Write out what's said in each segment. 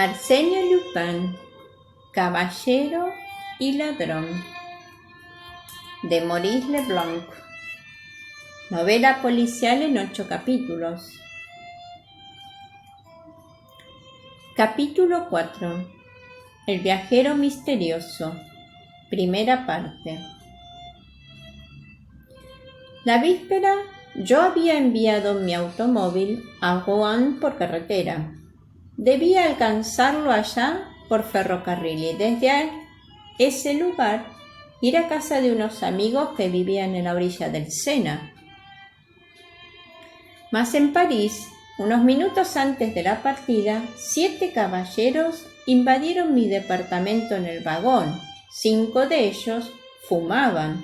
Arsène Lupin, Caballero y Ladrón, de Maurice Leblanc. Novela policial en 8 capítulos. Capítulo 4. El viajero misterioso. Primera parte. La víspera yo había enviado mi automóvil a Rouen por carretera. Debía alcanzarlo allá por ferrocarril y desde ese lugar ir a casa de unos amigos que vivían en la orilla del Sena. Mas en París, unos minutos antes de la partida, 7 caballeros invadieron mi departamento en el vagón. 5 de ellos fumaban.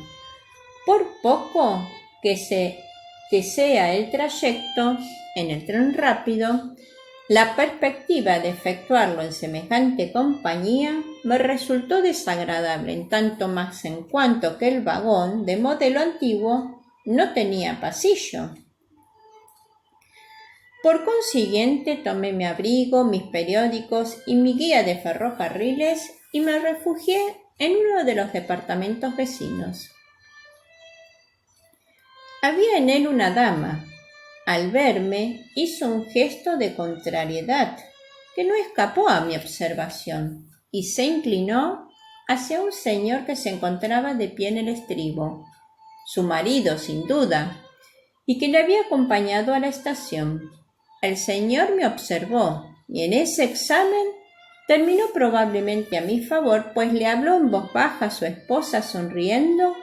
Por poco que sea el trayecto en el tren rápido, la perspectiva de efectuarlo en semejante compañía me resultó desagradable, en tanto más en cuanto que el vagón de modelo antiguo no tenía pasillo. Por consiguiente, tomé mi abrigo, mis periódicos y mi guía de ferrocarriles y me refugié en uno de los departamentos vecinos. Había en él una dama. Al verme, hizo un gesto de contrariedad que no escapó a mi observación y se inclinó hacia un señor que se encontraba de pie en el estribo, su marido sin duda, y que le había acompañado a la estación. El señor me observó y en ese examen terminó probablemente a mi favor, pues le habló en voz baja a su esposa sonriendo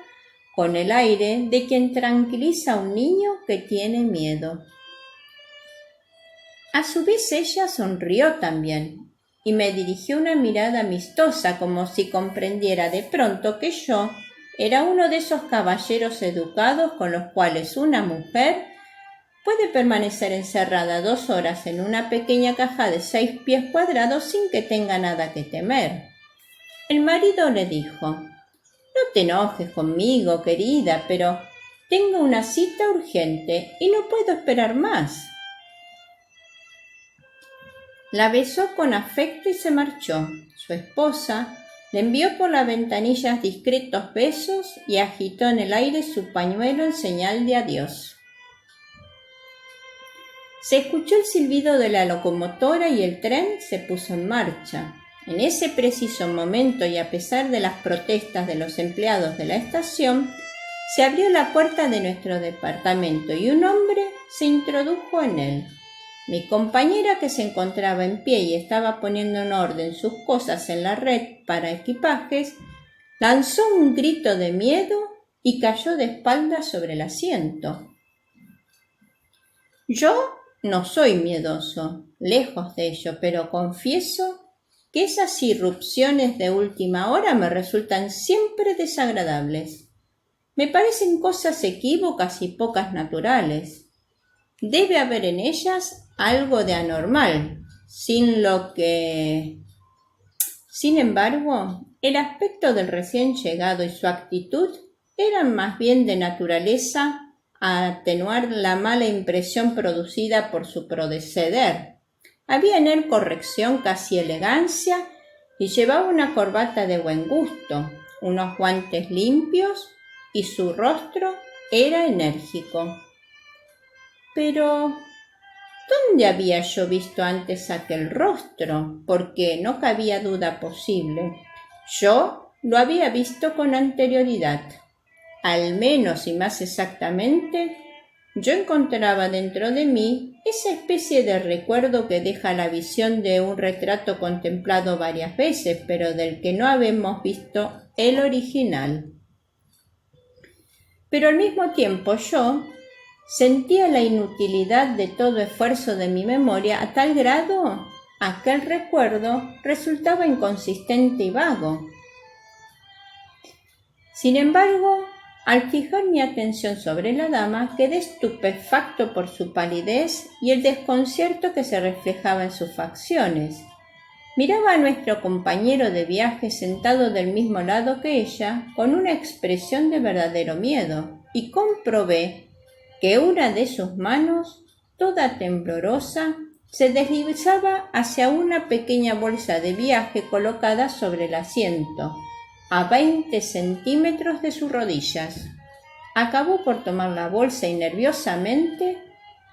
con el aire de quien tranquiliza a un niño que tiene miedo. A su vez ella sonrió también y me dirigió una mirada amistosa como si comprendiera de pronto que yo era uno de esos caballeros educados con los cuales una mujer puede permanecer encerrada 2 horas en una pequeña caja de 6 pies cuadrados sin que tenga nada que temer. El marido le dijo: «No te enojes conmigo, querida, pero tengo una cita urgente y no puedo esperar más». La besó con afecto y se marchó. Su esposa le envió por la ventanilla discretos besos y agitó en el aire su pañuelo en señal de adiós. Se escuchó el silbido de la locomotora y el tren se puso en marcha. En ese preciso momento, y a pesar de las protestas de los empleados de la estación, se abrió la puerta de nuestro departamento y un hombre se introdujo en él. Mi compañera, que se encontraba en pie y estaba poniendo en orden sus cosas en la red para equipajes, lanzó un grito de miedo y cayó de espaldas sobre el asiento. Yo no soy miedoso, lejos de ello, pero confieso que esas irrupciones de última hora me resultan siempre desagradables. Me parecen cosas equívocas y pocas naturales. Debe haber en ellas algo de anormal, sin embargo, el aspecto del recién llegado y su actitud eran más bien de naturaleza a atenuar la mala impresión producida por su proceder. Había en él corrección, casi elegancia, y llevaba una corbata de buen gusto, unos guantes limpios, y su rostro era enérgico. Pero ¿dónde había yo visto antes aquel rostro? Porque no cabía duda posible. Yo lo había visto con anterioridad. Al menos y más exactamente, yo encontraba dentro de mí esa especie de recuerdo que deja la visión de un retrato contemplado varias veces, pero del que no habíamos visto el original. Pero al mismo tiempo yo sentía la inutilidad de todo esfuerzo de mi memoria a tal grado aquel recuerdo resultaba inconsistente y vago. Sin embargo, al fijar mi atención sobre la dama, quedé estupefacto por su palidez y el desconcierto que se reflejaba en sus facciones. Miraba a nuestro compañero de viaje sentado del mismo lado que ella, con una expresión de verdadero miedo, y comprobé que una de sus manos, toda temblorosa, se deslizaba hacia una pequeña bolsa de viaje colocada sobre el asiento, a 20 centímetros de sus rodillas. Acabó por tomar la bolsa y nerviosamente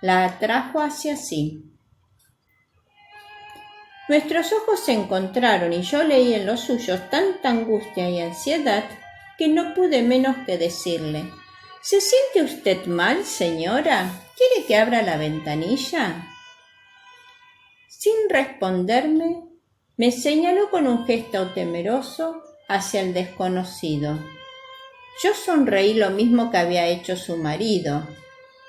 la atrajo hacia sí. Nuestros ojos se encontraron y yo leí en los suyos tanta angustia y ansiedad que no pude menos que decirle: ¿Se siente usted mal, señora? ¿Quiere que abra la ventanilla? Sin responderme, me señaló con un gesto temeroso hacia el desconocido. Yo sonreí lo mismo que había hecho su marido.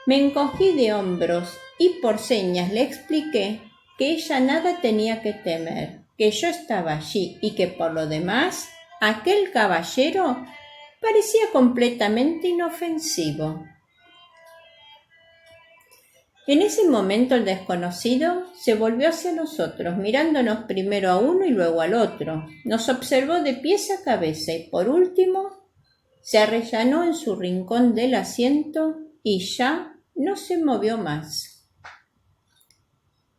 Me encogí de hombros y por señas le expliqué que ella nada tenía que temer, que yo estaba allí y que por lo demás aquel caballero parecía completamente inofensivo. En ese momento el desconocido se volvió hacia nosotros, mirándonos primero a uno y luego al otro. Nos observó de pies a cabeza y por último se arrellanó en su rincón del asiento y ya no se movió más.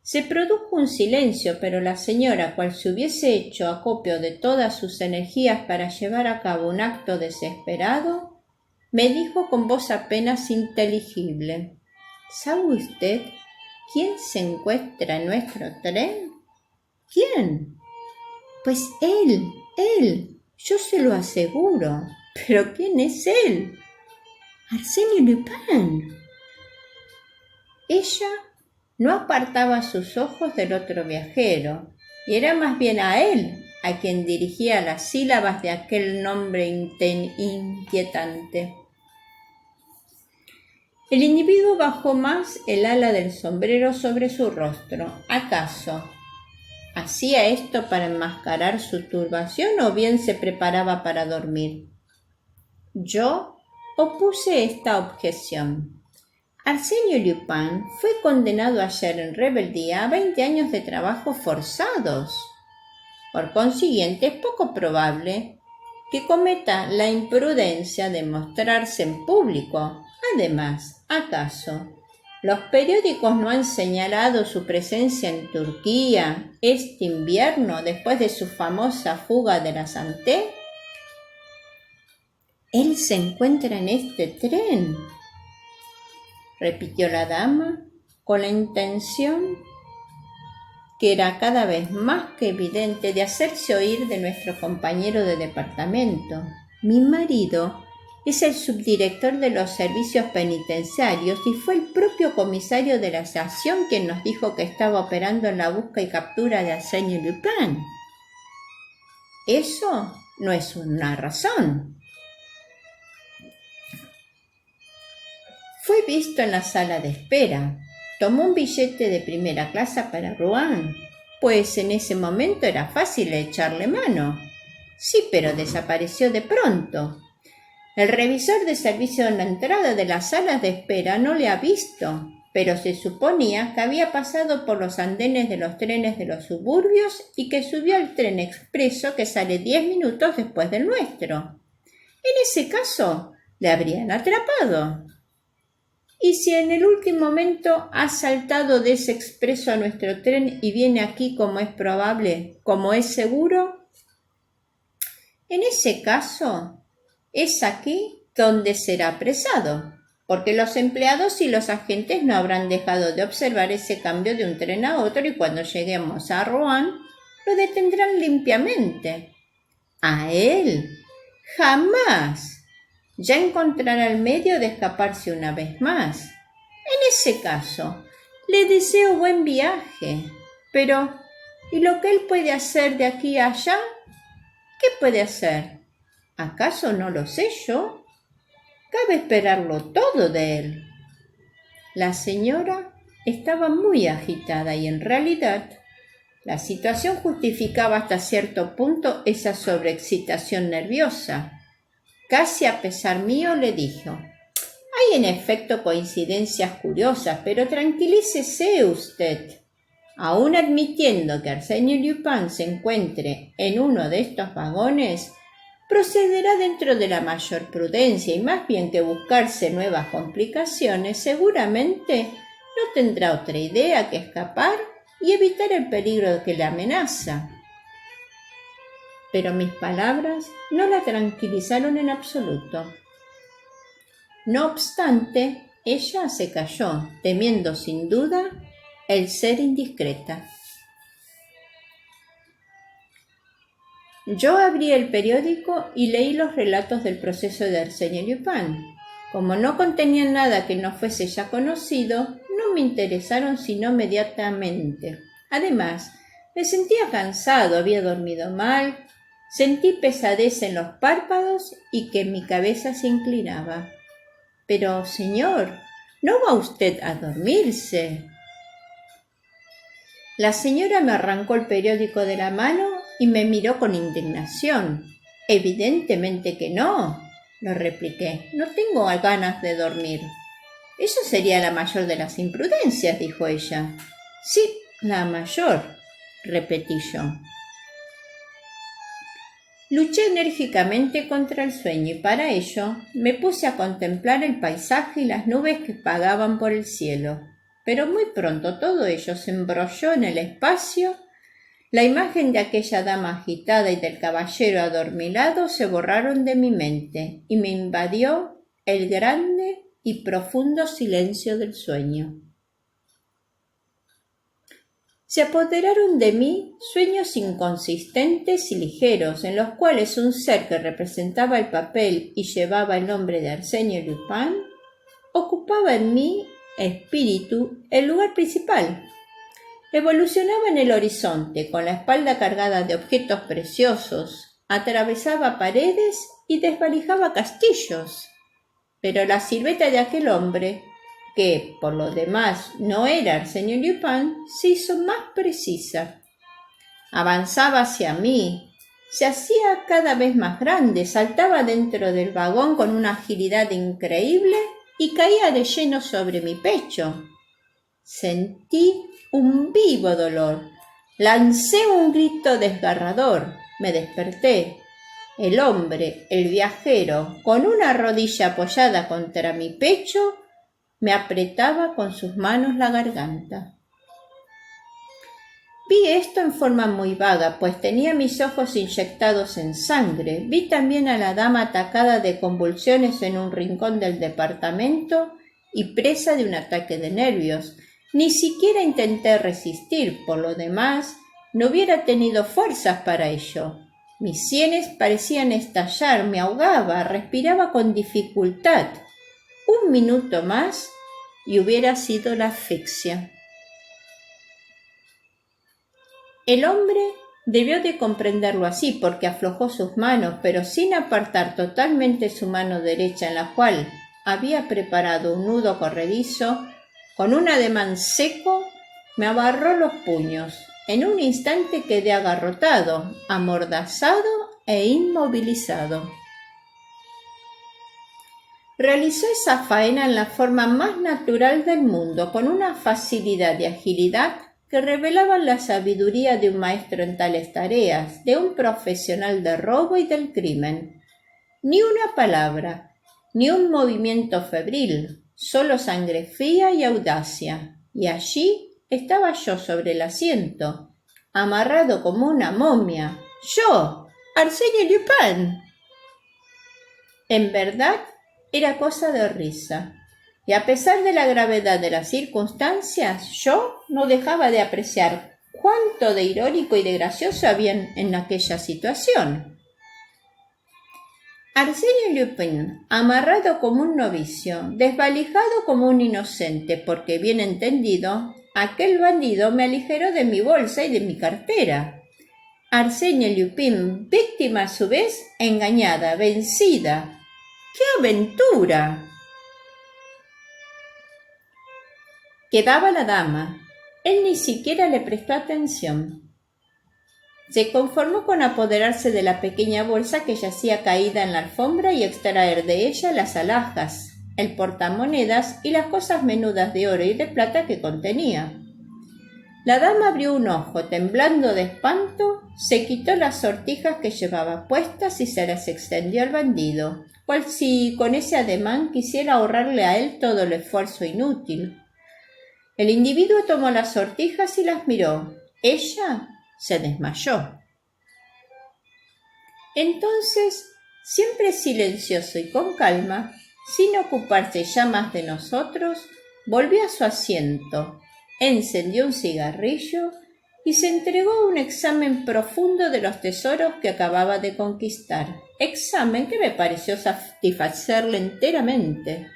Se produjo un silencio, pero la señora, cual se hubiese hecho acopio de todas sus energías para llevar a cabo un acto desesperado, me dijo con voz apenas inteligible: ¿Sabe usted quién se encuentra en nuestro tren? ¿Quién? Pues él, yo se lo aseguro. ¿Pero quién es él? Arsène Lupin. Ella no apartaba sus ojos del otro viajero, y era más bien a él a quien dirigía las sílabas de aquel nombre inquietante. El individuo bajó más el ala del sombrero sobre su rostro. ¿Acaso hacía esto para enmascarar su turbación o bien se preparaba para dormir? Yo opuse esta objeción. Arsène Lupin fue condenado ayer en rebeldía a 20 años de trabajos forzados. Por consiguiente, es poco probable que cometa la imprudencia de mostrarse en público. Además, ¿acaso los periódicos no han señalado su presencia en Turquía este invierno después de su famosa fuga de la Santé? Él se encuentra en este tren, repitió la dama con la intención que era cada vez más que evidente de hacerse oír de nuestro compañero de departamento. Mi marido es el subdirector de los servicios penitenciarios y fue el propio comisario de la estación quien nos dijo que estaba operando en la búsqueda y captura de Arsène Lupin. Eso no es una razón. Fue visto en la sala de espera. Tomó un billete de primera clase para Rouen, pues en ese momento era fácil echarle mano. Sí, pero desapareció de pronto. El revisor de servicio en la entrada de las salas de espera no le ha visto, pero se suponía que había pasado por los andenes de los trenes de los suburbios y que subió al tren expreso que sale 10 minutos después del nuestro. En ese caso, le habrían atrapado. Y si en el último momento ha saltado de ese expreso a nuestro tren y viene aquí como es probable, como es seguro, en ese caso es aquí donde será apresado, porque los empleados y los agentes no habrán dejado de observar ese cambio de un tren a otro y cuando lleguemos a Rouen lo detendrán limpiamente. A él, jamás. Ya encontrará el medio de escaparse una vez más. En ese caso, le deseo buen viaje. Pero, ¿y lo que él puede hacer de aquí a allá? ¿Qué puede hacer? ¿Acaso no lo sé yo? Cabe esperarlo todo de él. La señora estaba muy agitada y en realidad la situación justificaba hasta cierto punto esa sobreexcitación nerviosa. Casi a pesar mío le dijo: hay en efecto coincidencias curiosas, pero tranquilícese usted. Aun admitiendo que Arsène Lupin se encuentre en uno de estos vagones, procederá dentro de la mayor prudencia y más bien que buscarse nuevas complicaciones, seguramente no tendrá otra idea que escapar y evitar el peligro que le amenaza. Pero mis palabras no la tranquilizaron en absoluto. No obstante, ella se calló, temiendo sin duda el ser indiscreta. Yo abrí el periódico y leí los relatos del proceso de Arsène Lupin. Como no contenían nada que no fuese ya conocido, no me interesaron sino inmediatamente. Además, me sentía cansado, había dormido mal, sentí pesadez en los párpados y que mi cabeza se inclinaba. Pero, señor, ¿no va usted a dormirse? La señora me arrancó el periódico de la mano y me miró con indignación. Evidentemente que no, le repliqué. No tengo ganas de dormir. Eso sería la mayor de las imprudencias, dijo ella. Sí, la mayor, repetí yo. Luché enérgicamente contra el sueño y para ello me puse a contemplar el paisaje y las nubes que vagaban por el cielo. Pero muy pronto todo ello se embrolló en el espacio. La imagen de aquella dama agitada y del caballero adormilado se borraron de mi mente y me invadió el grande y profundo silencio del sueño. Se apoderaron de mí sueños inconsistentes y ligeros, en los cuales un ser que representaba el papel y llevaba el nombre de Arsène Lupin ocupaba en mi espíritu el lugar principal. Evolucionaba en el horizonte, con la espalda cargada de objetos preciosos, atravesaba paredes y desvalijaba castillos. Pero la silueta de aquel hombre, que por lo demás no era Arsène Lupin, se hizo más precisa. Avanzaba hacia mí, se hacía cada vez más grande, saltaba dentro del vagón con una agilidad increíble y caía de lleno sobre mi pecho. Sentí un vivo dolor. Lancé un grito desgarrador. Me desperté. El hombre, el viajero, con una rodilla apoyada contra mi pecho, me apretaba con sus manos la garganta. Vi esto en forma muy vaga, pues tenía mis ojos inyectados en sangre. Vi también a la dama atacada de convulsiones en un rincón del departamento y presa de un ataque de nervios. Ni siquiera intenté resistir, por lo demás, no hubiera tenido fuerzas para ello. Mis sienes parecían estallar, me ahogaba, respiraba con dificultad. Un minuto más y hubiera sido la asfixia. El hombre debió de comprenderlo así, porque aflojó sus manos, pero sin apartar totalmente su mano derecha, en la cual había preparado un nudo corredizo. Con un ademán seco me agarró los puños. En un instante quedé agarrotado, amordazado e inmovilizado. Realizó esa faena en la forma más natural del mundo, con una facilidad y agilidad que revelaban la sabiduría de un maestro en tales tareas, de un profesional del robo y del crimen. Ni una palabra, ni un movimiento febril, solo sangre fría y audacia. Y allí estaba yo sobre el asiento, amarrado como una momia. ¡Yo! ¡Arsène Lupin! En verdad, era cosa de risa. Y a pesar de la gravedad de las circunstancias, yo no dejaba de apreciar cuánto de irónico y de gracioso había en aquella situación. Arsène Lupin, amarrado como un novicio, desvalijado como un inocente, porque bien entendido, aquel bandido me aligeró de mi bolsa y de mi cartera. Arsène Lupin, víctima a su vez, engañada, vencida. ¡Qué aventura! Quedaba la dama. Él ni siquiera le prestó atención. Se conformó con apoderarse de la pequeña bolsa que yacía caída en la alfombra y extraer de ella las alhajas, el portamonedas y las cosas menudas de oro y de plata que contenía. La dama abrió un ojo, temblando de espanto, se quitó las sortijas que llevaba puestas y se las extendió al bandido, cual si con ese ademán quisiera ahorrarle a él todo el esfuerzo inútil. El individuo tomó las sortijas y las miró. Ella se desmayó. Entonces, siempre silencioso y con calma, sin ocuparse ya más de nosotros, volvió a su asiento, encendió un cigarrillo y se entregó a un examen profundo de los tesoros que acababa de conquistar, examen que me pareció satisfacerle enteramente.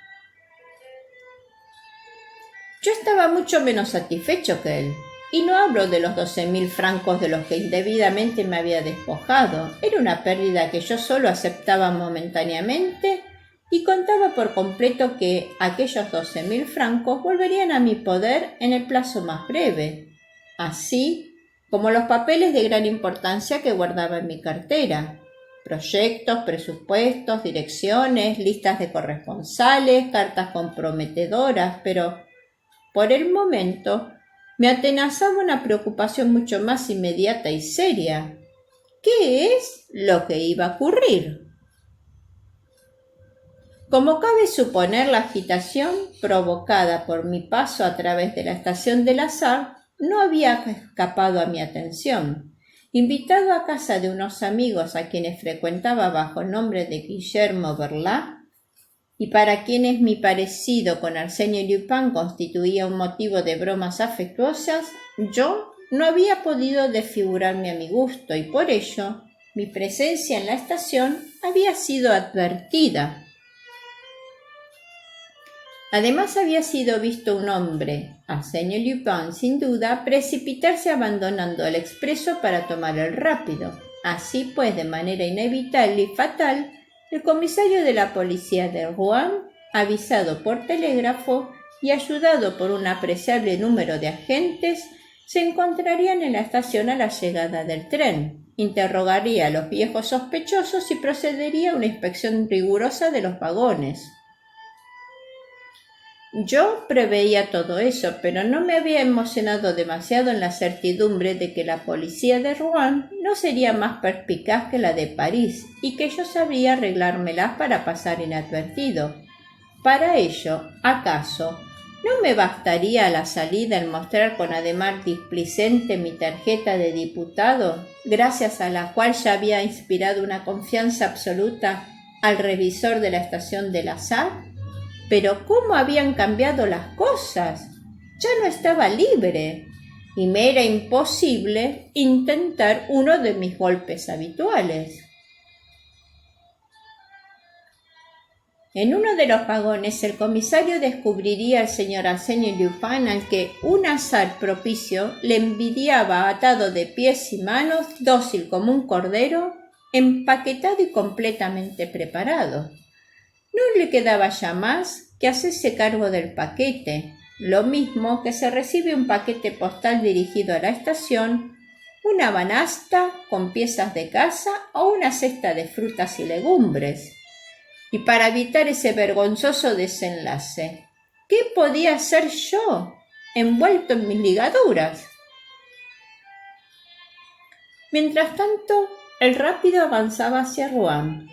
Yo estaba mucho menos satisfecho que él, y no hablo de los 12.000 francos de los que indebidamente me había despojado. Era una pérdida que yo solo aceptaba momentáneamente y contaba por completo que aquellos 12.000 francos volverían a mi poder en el plazo más breve, así como los papeles de gran importancia que guardaba en mi cartera: proyectos, presupuestos, direcciones, listas de corresponsales, cartas comprometedoras, pero por el momento me atenazaba una preocupación mucho más inmediata y seria. ¿Qué es lo que iba a ocurrir? Como cabe suponer, la agitación provocada por mi paso a través de la estación del Azar no había escapado a mi atención. Invitado a casa de unos amigos a quienes frecuentaba bajo el nombre de Guillermo Verlat, y para quienes mi parecido con Arsène Lupin constituía un motivo de bromas afectuosas, yo no había podido desfigurarme a mi gusto y por ello mi presencia en la estación había sido advertida. Además había sido visto un hombre, Arsène Lupin sin duda, precipitarse abandonando el expreso para tomar el rápido. Así pues, de manera inevitable y fatal, el comisario de la policía de Rouen, avisado por telégrafo y ayudado por un apreciable número de agentes, se encontrarían en la estación a la llegada del tren, interrogaría a los viejos sospechosos y procedería a una inspección rigurosa de los vagones. Yo preveía todo eso, pero no me había emocionado demasiado en la certidumbre de que la policía de Rouen no sería más perspicaz que la de París y que yo sabría arreglármelas para pasar inadvertido. Para ello, ¿acaso no me bastaría a la salida el mostrar con ademán displicente mi tarjeta de diputado, gracias a la cual ya había inspirado una confianza absoluta al revisor de la estación del Azar? Pero cómo habían cambiado las cosas. Ya no estaba libre y me era imposible intentar uno de mis golpes habituales. En uno de los vagones el comisario descubriría al señor Arsène Lupin, al que un azar propicio le envidiaba atado de pies y manos, dócil como un cordero, empaquetado y completamente preparado. No le quedaba ya más que hacerse cargo del paquete, lo mismo que se recibe un paquete postal dirigido a la estación, una banasta con piezas de casa o una cesta de frutas y legumbres. Y para evitar ese vergonzoso desenlace, ¿qué podía hacer yo, envuelto en mis ligaduras? Mientras tanto, el rápido avanzaba hacia Rouen,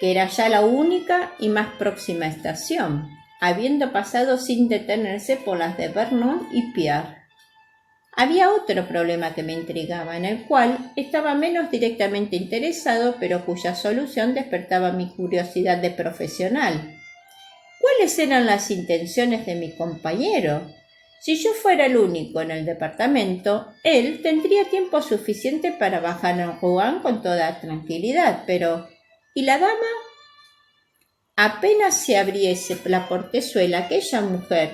que era ya la única y más próxima estación, habiendo pasado sin detenerse por las de Vernon y Pierre. Había otro problema que me intrigaba, en el cual estaba menos directamente interesado, pero cuya solución despertaba mi curiosidad de profesional. ¿Cuáles eran las intenciones de mi compañero? Si yo fuera el único en el departamento, él tendría tiempo suficiente para bajar a Rouen con toda tranquilidad, pero ¿y la dama? Apenas se abriese la portezuela, aquella mujer,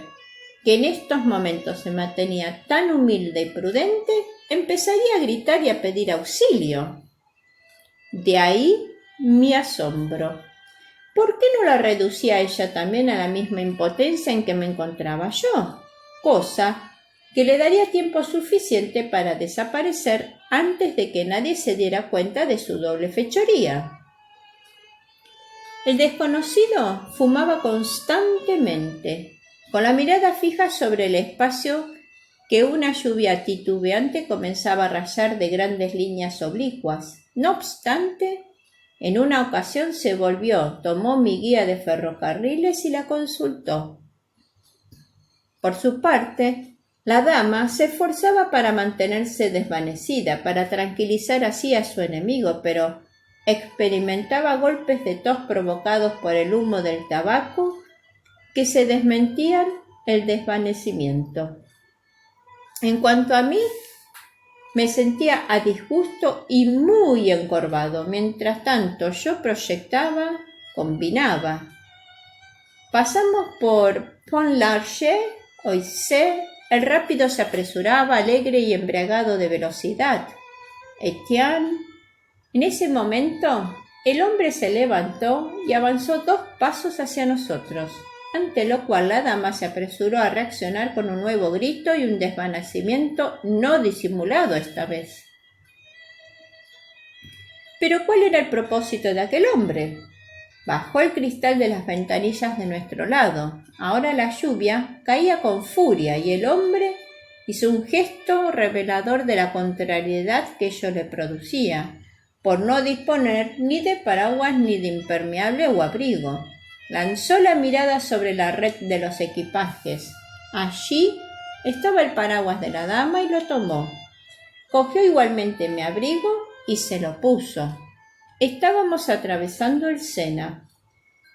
que en estos momentos se mantenía tan humilde y prudente, empezaría a gritar y a pedir auxilio. De ahí mi asombro. ¿Por qué no la reducía ella también a la misma impotencia en que me encontraba yo? Cosa que le daría tiempo suficiente para desaparecer antes de que nadie se diera cuenta de su doble fechoría. El desconocido fumaba constantemente, con la mirada fija sobre el espacio que una lluvia titubeante comenzaba a rayar de grandes líneas oblicuas. No obstante, en una ocasión se volvió, tomó mi guía de ferrocarriles y la consultó. Por su parte, la dama se esforzaba para mantenerse desvanecida, para tranquilizar así a su enemigo, pero experimentaba golpes de tos provocados por el humo del tabaco que se desmentían el desvanecimiento. En cuanto a mí, me sentía a disgusto y muy encorvado. Mientras tanto, yo proyectaba, combinaba. Pasamos por Pont-l'Arche, Oisé. El rápido se apresuraba, alegre y embriagado de velocidad. Etienne. En ese momento, el hombre se levantó y avanzó 2 pasos hacia nosotros, ante lo cual la dama se apresuró a reaccionar con un nuevo grito y un desvanecimiento no disimulado esta vez. Pero ¿cuál era el propósito de aquel hombre? Bajó el cristal de las ventanillas de nuestro lado. Ahora la lluvia caía con furia y el hombre hizo un gesto revelador de la contrariedad que ello le producía, por no disponer ni de paraguas ni de impermeable o abrigo. Lanzó la mirada sobre la red de los equipajes. Allí estaba el paraguas de la dama y lo tomó. Cogió igualmente mi abrigo y se lo puso. Estábamos atravesando el Sena.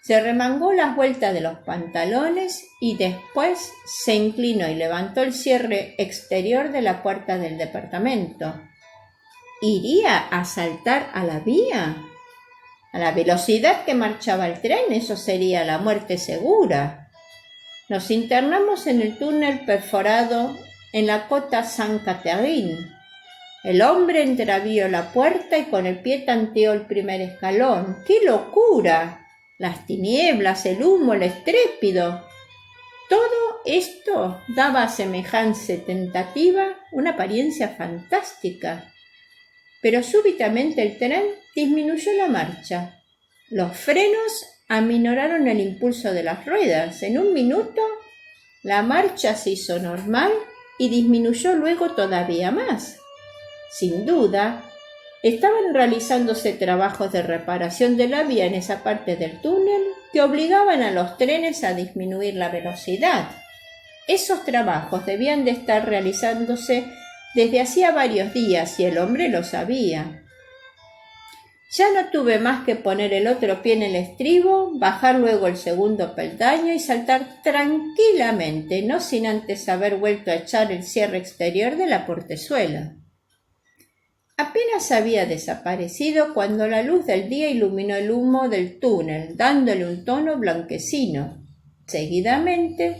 Se remangó las vueltas de los pantalones y después se inclinó y levantó el cierre exterior de la puerta del departamento. ¿Iría a saltar a la vía? A la velocidad que marchaba el tren, eso sería la muerte segura. Nos internamos en el túnel perforado en la Cota Sainte-Catherine. El hombre entreabrió la puerta y con el pie tanteó el primer escalón. ¡Qué locura! Las tinieblas, el humo, el estrépito. Todo esto daba a semejanza tentativa una apariencia fantástica. Pero súbitamente el tren disminuyó la marcha. Los frenos aminoraron el impulso de las ruedas. En un minuto la marcha se hizo normal y disminuyó luego todavía más. Sin duda, estaban realizándose trabajos de reparación de la vía en esa parte del túnel que obligaban a los trenes a disminuir la velocidad. Esos trabajos debían de estar realizándose desde hacía varios días y el hombre lo sabía. Ya no tuve más que poner el otro pie en el estribo, bajar luego el segundo peldaño y saltar tranquilamente, no sin antes haber vuelto a echar el cierre exterior de la portezuela. Apenas había desaparecido cuando la luz del día iluminó el humo del túnel, dándole un tono blanquecino. Seguidamente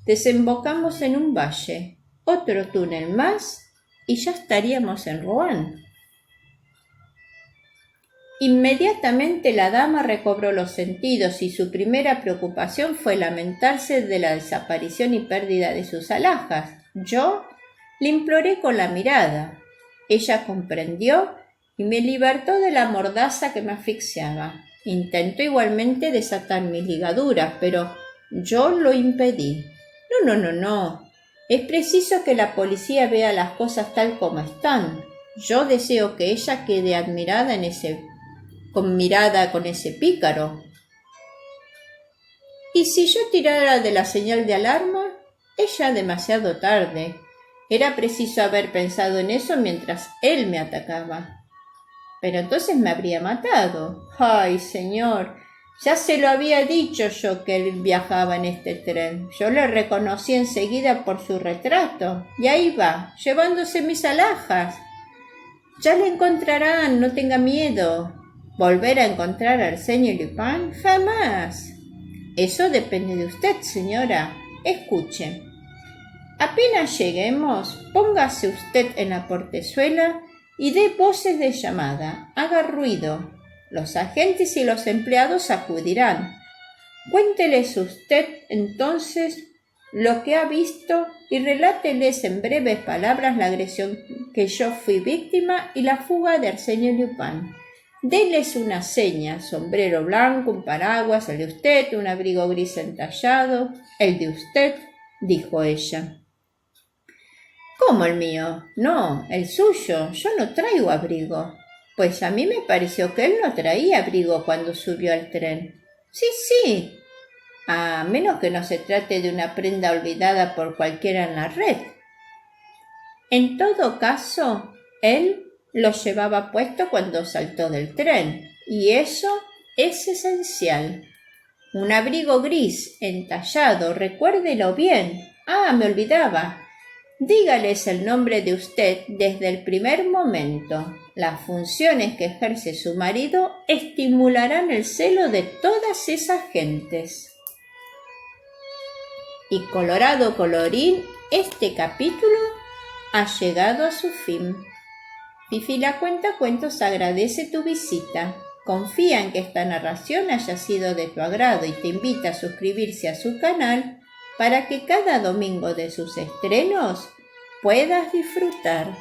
desembocamos en un valle, otro túnel más y ya estaríamos en Rouen. Inmediatamente la dama recobró los sentidos y su primera preocupación fue lamentarse de la desaparición y pérdida de sus alhajas. Yo le imploré con la mirada. Ella comprendió y me libertó de la mordaza que me asfixiaba. Intentó igualmente desatar mis ligaduras, pero yo lo impedí. No. Es preciso que la policía vea las cosas tal como están. Yo deseo que ella quede admirada con ese pícaro. ¿Y si yo tirara de la señal de alarma? Es ya demasiado tarde. Era preciso haber pensado en eso mientras él me atacaba. Pero entonces me habría matado. ¡Ay, señor! Ya se lo había dicho yo que él viajaba en este tren. Yo le reconocí enseguida por su retrato. Y ahí va, llevándose mis alhajas. Ya le encontrarán, no tenga miedo. ¿Volver a encontrar a Arsène Lupin? ¡Jamás! Eso depende de usted, señora. Escuche. Apenas lleguemos, póngase usted en la portezuela y dé voces de llamada. Haga ruido. Los agentes y los empleados acudirán. Cuénteles usted entonces lo que ha visto y reláteles en breves palabras la agresión que yo fui víctima y la fuga de Arsène Lupin. Déles una seña, sombrero blanco, un paraguas, el de usted, un abrigo gris entallado. El de usted, dijo ella. ¿Cómo el mío? No, el suyo. Yo no traigo abrigo. Pues a mí me pareció que él no traía abrigo cuando subió al tren. Sí. a menos que no se trate de una prenda olvidada por cualquiera en la red. En todo caso, él lo llevaba puesto cuando saltó del tren, y eso es esencial. Un abrigo gris, entallado, recuérdelo bien. Ah, me olvidaba. Dígales el nombre de usted desde el primer momento. Las funciones que ejerce su marido estimularán el celo de todas esas gentes. Y colorado colorín, este capítulo ha llegado a su fin. Fifi la Cuentacuentos agradece tu visita. Confía en que esta narración haya sido de tu agrado y te invita a suscribirse a su canal para que cada domingo de sus estrenos puedas disfrutar.